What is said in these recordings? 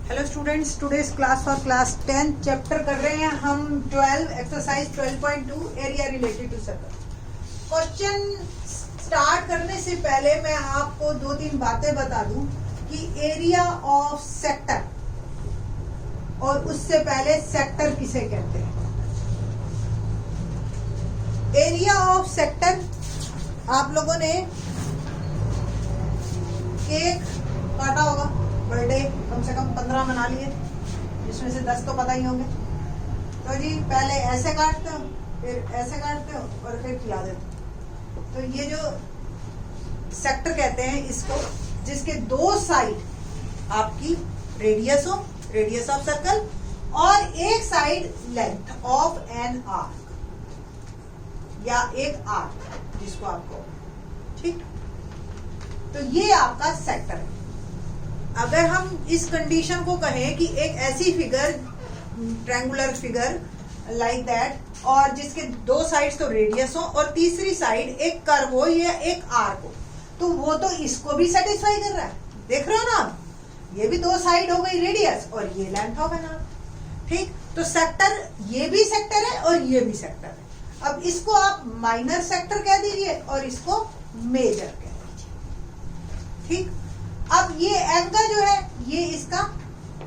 Hello students, today's class for class 10 chapter कर रहे हैं हम 12 exercise 12.2 area related to circle. Question start करने से पहले मैं आपको दो तीन बातें बता दूं कि एरिया ऑफ सेक्टर और उससे पहले सेक्टर किसे कहते हैं। एरिया ऑफ सेक्टर, आप लोगों ने केक काटा होगा, बर्थडे कम से कम 15 मना लिए, जिसमें से 10 तो पता ही होंगे। तो जी पहले ऐसे काटते हो, फिर ऐसे काटते हो और फिर खिला देते हो। तो ये जो सेक्टर कहते हैं इसको, जिसके दो साइड आपकी रेडियस हो, रेडियस ऑफ सर्कल, और एक side length of an arc या एक आर्क जिसको आपको, ठीक। तो ये आपका सेक्टर है। अगर हम इस कंडीशन को कहें कि एक ऐसी figure, triangular figure like that, और जिसके दो साइड्स तो रेडियस हो और तीसरी साइड एक कर्व हो या एक आर्क हो, तो वो तो इसको भी सेटिस्फाई कर रहा है। देख रहे हो ना, ये भी दो साइड हो गई रेडियस और ये लेंथ ऑफ एन आर्क, ठीक। तो सेक्टर, ये भी सेक्टर है और ये भी सेक्टर है। अब इसको आप माइनर सेक्टर कह दीजिए और इसको मेजर कह दीजिए, ठीक। अब ये एंगल जो है, ये इसका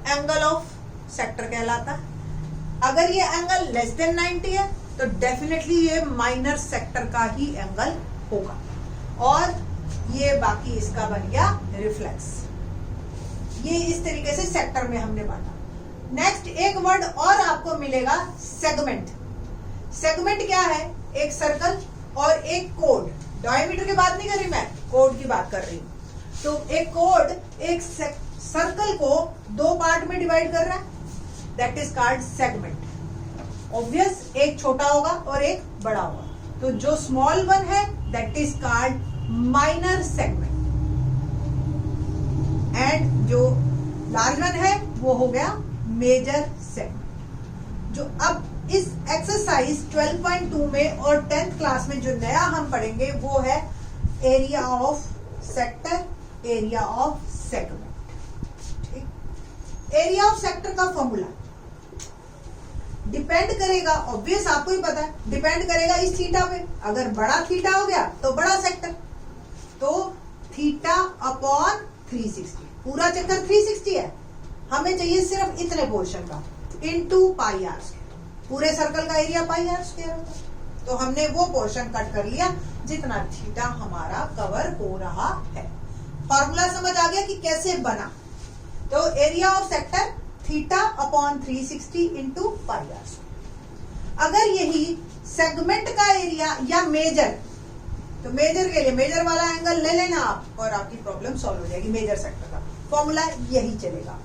एंगल ऑफ सेक्टर कहलाता है। अगर ये एंगल लेस देन 90 है तो डेफिनेटली ये माइनर सेक्टर का ही एंगल होगा, और ये बाकी इसका बन गया रिफ्लेक्स। ये इस तरीके से सेक्टर में हमने बांटा। नेक्स्ट एक वर्ड और आपको मिलेगा, सेगमेंट। सेगमेंट क्या है? एक सर्कल और एक कोड। डायमीटर की बात नहीं कर रही मैं, कोड की बात कर रही हूं। तो एक कोड एक सर्कल को दो पार्ट में डिवाइड कर रहा है, that is called segment. Obvious, एक छोटा होगा और एक बड़ा होगा। तो जो स्मॉल वन है that is called minor segment, and जो लार्ज वन है वो हो गया मेजर सेगमेंट। जो अब इस एक्सरसाइज 12.2 में और 10th क्लास में जो नया हम पढ़ेंगे वो है area of sector, area of segment, ठीक। एरिया ऑफ सेक्टर का फॉर्मूला डिपेंड करेगा, ऑब्वियस आपको ही पता है, डिपेंड करेगा इस थीटा पे। अगर बड़ा थीटा हो गया तो बड़ा सेक्टर, तो थीटा अपॉन 360। पूरा चक्कर 360 है, हमें चाहिए सिर्फ इतने पोर्शन का, इनटू पाई आर स्क्वायर। पूरे सर्कल का एरिया पाई आर स्क्वायर होगा, तो हमने वो पोर्शन कट कर लिया जितना थीटा हमारा कवर हो रहा है। फॉर्मूला समझ आ गया कि कैसे बना। तो area of sector theta upon 360 into pi r square. अगर यही सेगमेंट का एरिया या मेजर, तो मेजर के लिए मेजर वाला एंगल ले लेना आप और आपकी प्रॉब्लम सॉल्व हो जाएगी। मेजर सेक्टर का फॉर्मूला यही चलेगा।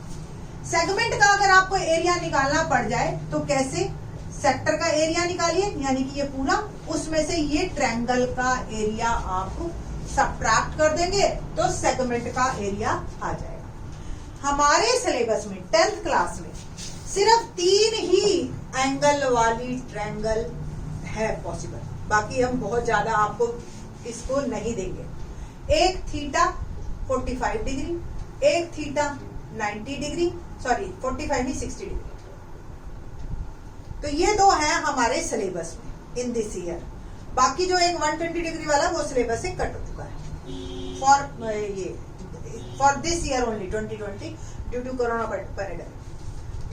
सेगमेंट का अगर आपको एरिया निकालना पड़ जाए तो कैसे? सेक्टर का एरिया निकालिए, यानी कि ये पूरा, उसमें से ये ट्रायंगल का एरिया आप सबट्रैक्ट कर देंगे तो सेगमेंट का एरिया आ जाएगा। हमारे सिलेबस में 10th क्लास में सिर्फ 3 ही एंगल वाली ट्रायंगल है पॉसिबल, बाकी हम बहुत ज्यादा आपको इसको नहीं देंगे। एक थीटा 45 डिग्री, एक थीटा 90 डिग्री, सॉरी 45 नहीं 60 डिग्री। तो ये दो हैं हमारे सिलेबस में इन दिस ईयर। बाकी जो एक 120 डिग्री वाला वो सिलेबस से कट हो चुका है for this year only 2020 due to corona pandemic,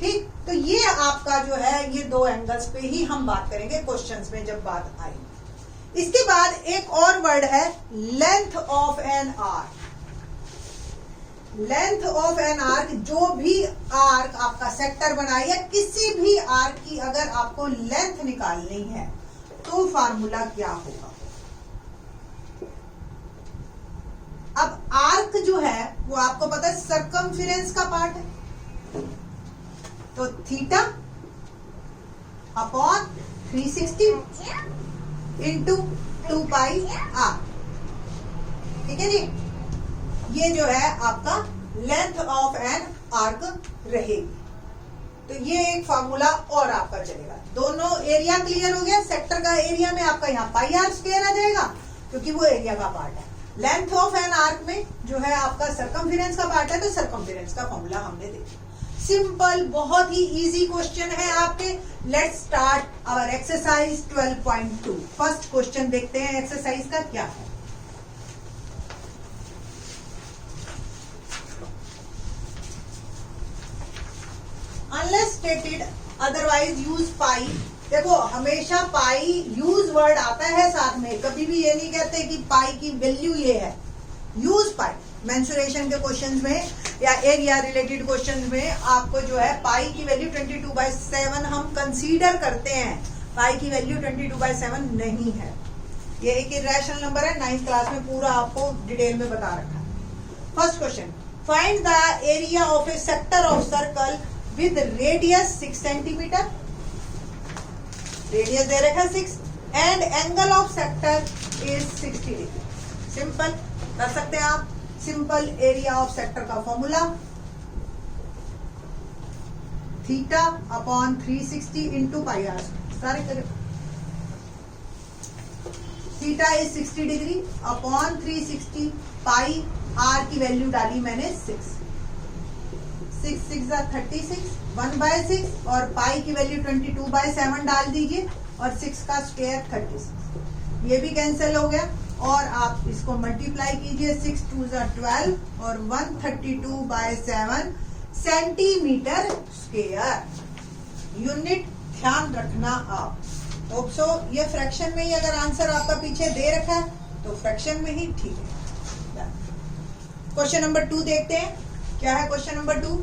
ठीक। तो ये आपका जो है, ये दो एंगल्स पे ही हम बात करेंगे क्वेश्चंस में जब बात आई। इसके बाद एक और वर्ड है length of an arc. Length of an arc, जो भी आर्क आपका सेक्टर बनाए या किसी भी आर्क की अगर आपको लेंथ निकालनी है तो फार्मूला क्या होगा? अब आर्क जो है वो आपको पता है सर्कमफेरेंस का पार्ट है, तो theta upon 360 into 2 pi r, ठीक है जी। ये जो है आपका लेंथ ऑफ एन आर्क रहेगी। तो ये एक फार्मूला और आपका चलेगा। दोनों एरिया क्लियर हो गया। सेक्टर का एरिया में आपका यहाँ पाई आर स्क्वायर आ जाएगा क्योंकि वो एरिया का पार्ट है। लेंथ ऑफ एन आर्क में जो है आपका सर्कमफेरेंस का पार्ट है, तो सर्कमफेरेंस का फॉर्मूला हमने देखा। सिंपल, बहुत ही इजी क्वेश्चन है आपके। Let's start our exercise 12.2। First question देखते हैं एक्सरसाइज का क्या है। Unless stated otherwise use pi. देखो हमेशा पाई यूज वर्ड आता है साथ में, कभी भी ये नहीं कहते कि पाई की वैल्यू ये है। यूज पाई मेंसुरेशन के क्वेश्चंस में या एरिया रिलेटेड क्वेश्चंस में आपको जो है पाई की वैल्यू 22/7 हम कंसीडर करते हैं। पाई की वैल्यू 22/7 नहीं है। ये एक इरेशनल नंबर है। 9th क्लास में पूरा आपको डिटेल में बता रखा है। First question, find the area of a sector of circle with radius 6 centimetre. Radius दे रखा है 6 and angle of sector is 60 degree. Simple कर सकते हैं आप। सिंपल एरिया ऑफ सेक्टर का formula theta upon 360 into pi r. सारे करें। Theta is 60 degree upon 360 pi r की वैल्यू डाली मैंने 6 6 36 1/6 और पाई की वैल्यू 22/7 डाल दीजिए और 6 का स्क्वायर 36। ये भी कैंसिल हो गया और आप इसको मल्टीप्लाई कीजिए। 6 2 12 और 132/7 सेंटीमीटर स्क्वायर। यूनिट ध्यान रखना आप। होप सो ये फ्रैक्शन में ही अगर आंसर आपका पीछे दे रखा है तो फ्रैक्शन में ही ठीक है। क्वेश्चन नंबर 2 देखते हैं क्या है। Question number 2,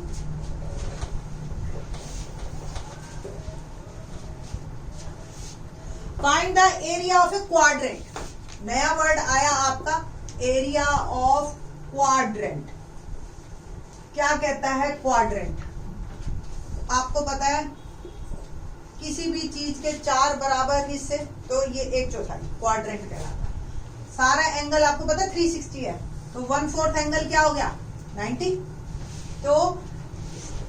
find the area of A quadrant. नया वर्ड आया आपका, एरिया ऑफ क्वाड्रेंट। क्या कहता है क्वाड्रेंट? आपको पता है किसी भी चीज के 4 बराबर हिस्से तो ये 1/4 क्वाड्रेंट कहलाता है। सारा एंगल आपको पता है 360 है तो 1/4 एंगल क्या हो गया 90। तो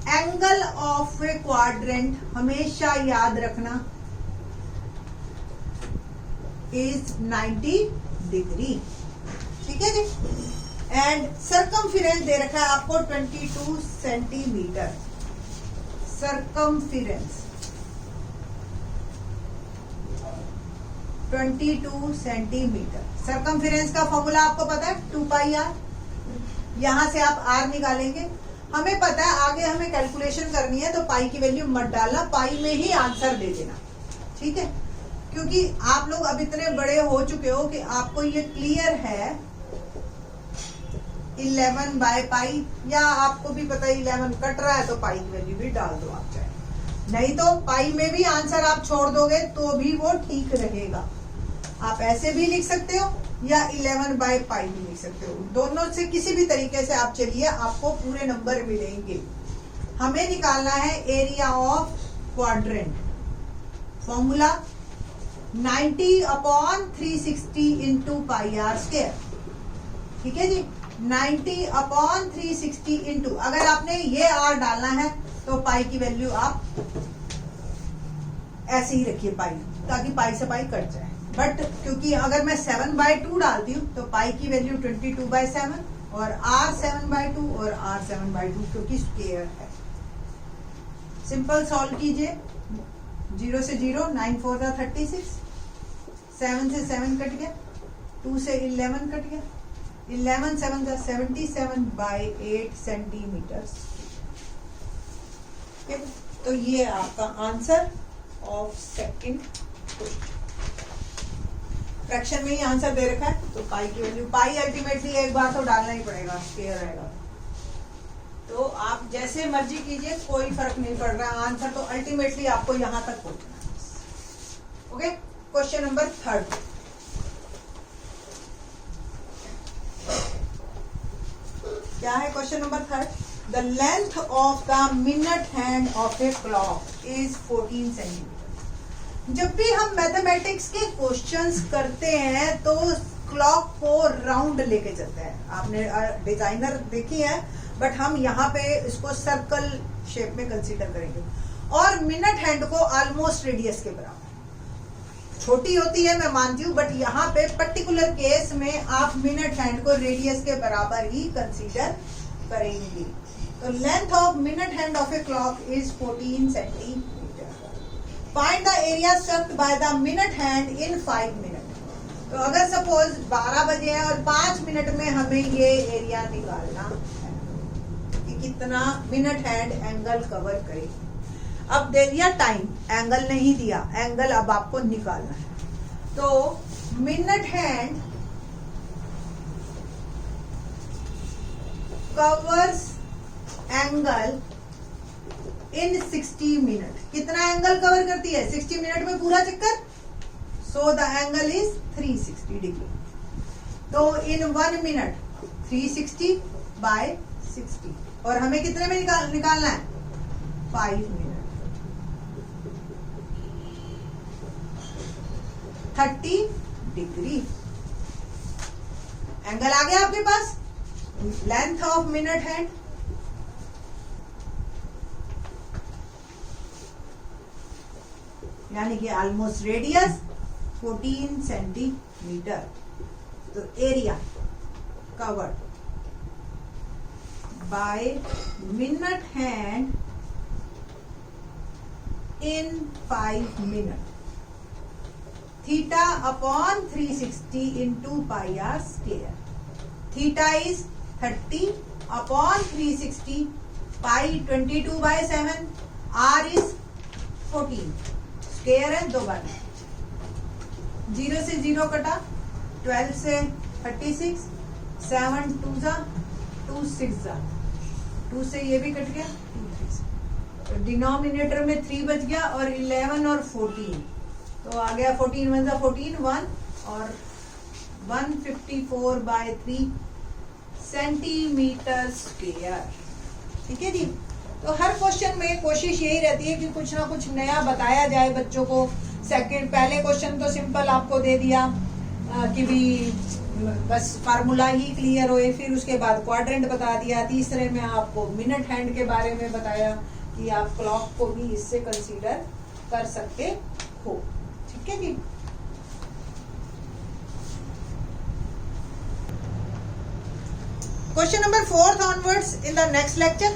एंगल ऑफ ए क्वाड्रेंट हमेशा याद रखना इज 90 डिग्री। ठीक है जी। एंड सरकमफिरेंस दे रखा है आपको 22 सेंटीमीटर। सरकमफिरेंस 22 सेंटीमीटर। सरकमफिरेंस का फॉर्मूला आपको पता है 2πr। यहां से आप r निकालेंगे। हमें पता है आगे हमें कैलकुलेशन करनी है तो पाई की वैल्यू मत डालना, पाई में ही आंसर दे देना। ठीक है, क्योंकि आप लोग अब इतने बड़े हो चुके हो कि आपको ये क्लियर है 11/पाई, या आपको भी पता है 11 कट रहा है तो पाई की वैल्यू भी डाल दो आप चाहे, नहीं तो पाई में भी आंसर आप छोड़ दोगे तो भी वो ठीक रहेगा। आप ऐसे भी लिख सकते हो या 11/पाई भी लिख सकते हो। दोनों से किसी भी तरीके से आप चलिए, आपको पूरे नंबर मिलेंगे। हमें निकालना है area of quadrant. Formula 90/360 into pi r square. ठीक है जी। 90/360 इंटू, अगर आपने ये आर डालना है तो पाई की वैल्यू आप ऐसे ही रखिए पाई, ताकि पाई से पाई कट जाए। बट क्योंकि अगर मैं 7/2 डालती हूँ तो पाई की वैल्यू 22/7 और r 7/2 और r 7/2 क्योंकि स्क्वायर है। सिंपल सॉल्व कीजिए। 0 से 0, 9 4 36, 7 से 7 कट गया, 2 से 11 कट गया, 11 7 77/8 सेंटीमीटर। तो ये आपका answer of second question. Fraction में ही आंसर दे रखा है तो पाई की वैल्यू, पाई अल्टीमेटली एक बार तो डालना ही पड़ेगा, स्क्वायर रहेगा। तो आप जैसे मर्जी कीजिए, कोई फर्क नहीं पड़ रहा, आंसर तो अल्टीमेटली आपको यहां तक पहुंचना है। Okay, question number 3। क्या है question number 3? The length of the minute hand of a clock is 14 centimetre. जब भी हम मैथमेटिक्स के क्वेश्चंस करते हैं तो क्लॉक को राउंड लेके चलते हैं। आपने डिजाइनर देखी है, बट हम यहाँ पे इसको सर्कल शेप में कंसीडर करेंगे। और मिनट हैंड को ऑलमोस्ट रेडियस के बराबर, छोटी होती है मैं मानती हूँ, बट यहाँ पे पर्टिकुलर केस में आप मिनट हैंड को रेडियस के बराबर ही कंसीडर करेंगे। तो length of minute hand of a clock is 14 centimetre. Find the area swept by the minute hand in 5 minute. तो अगर सपोज 12 बजे है और 5 मिनट में हमें ये एरिया निकालना है कि कितना मिनट हैंड एंगल कवर करे। अब दे दिया टाइम, एंगल नहीं दिया, एंगल अब आपको निकालना है। तो minute hand covers angle in 60 minute. कितना एंगल कवर करती है 60 मिनट में पूरा चक्कर? So the angle is 360 degree. तो इन 1 मिनट 360 बाय 60 और हमें कितने में निकालना है 5 मिनट 30 डिग्री। एंगल आ गया आपके पास। लेंथ ऑफ मिनट हैंड यानी कि ऑलमोस्ट रेडियस 14 सेंटीमीटर। तो area covered by minute hand in 5 minute theta upon 360 into pi r square. Theta is 30 upon 360, pi 22 by 7, r is 14, square है 2 बार। 0 से 0 कटा, 12 से 36, 7 2 जा 2 6 जा 2 से ये भी कट गया 2 3। तो डिनोमिनेटर में 3 बच गया और 11 और 14 तो आ गया 14 1 जा 14 1 और 154 बाय 3 सेंटीमीटर स्क्वायर। ठीक है जी। तो हर क्वेश्चन में कोशिश यही रहती है कि कुछ ना कुछ नया बताया जाए बच्चों को। पहले क्वेश्चन तो सिंपल आपको दे दिया कि भी बस फार्मूला ही क्लियर होए, फिर उसके बाद क्वाड्रेंट बता दिया। तीसरे में आपको मिनट हैंड के बारे में बताया कि आप क्लॉक को भी इससे कंसीडर कर सकते हो। ठीक है जी। Question number 4 onwards in the next lecture.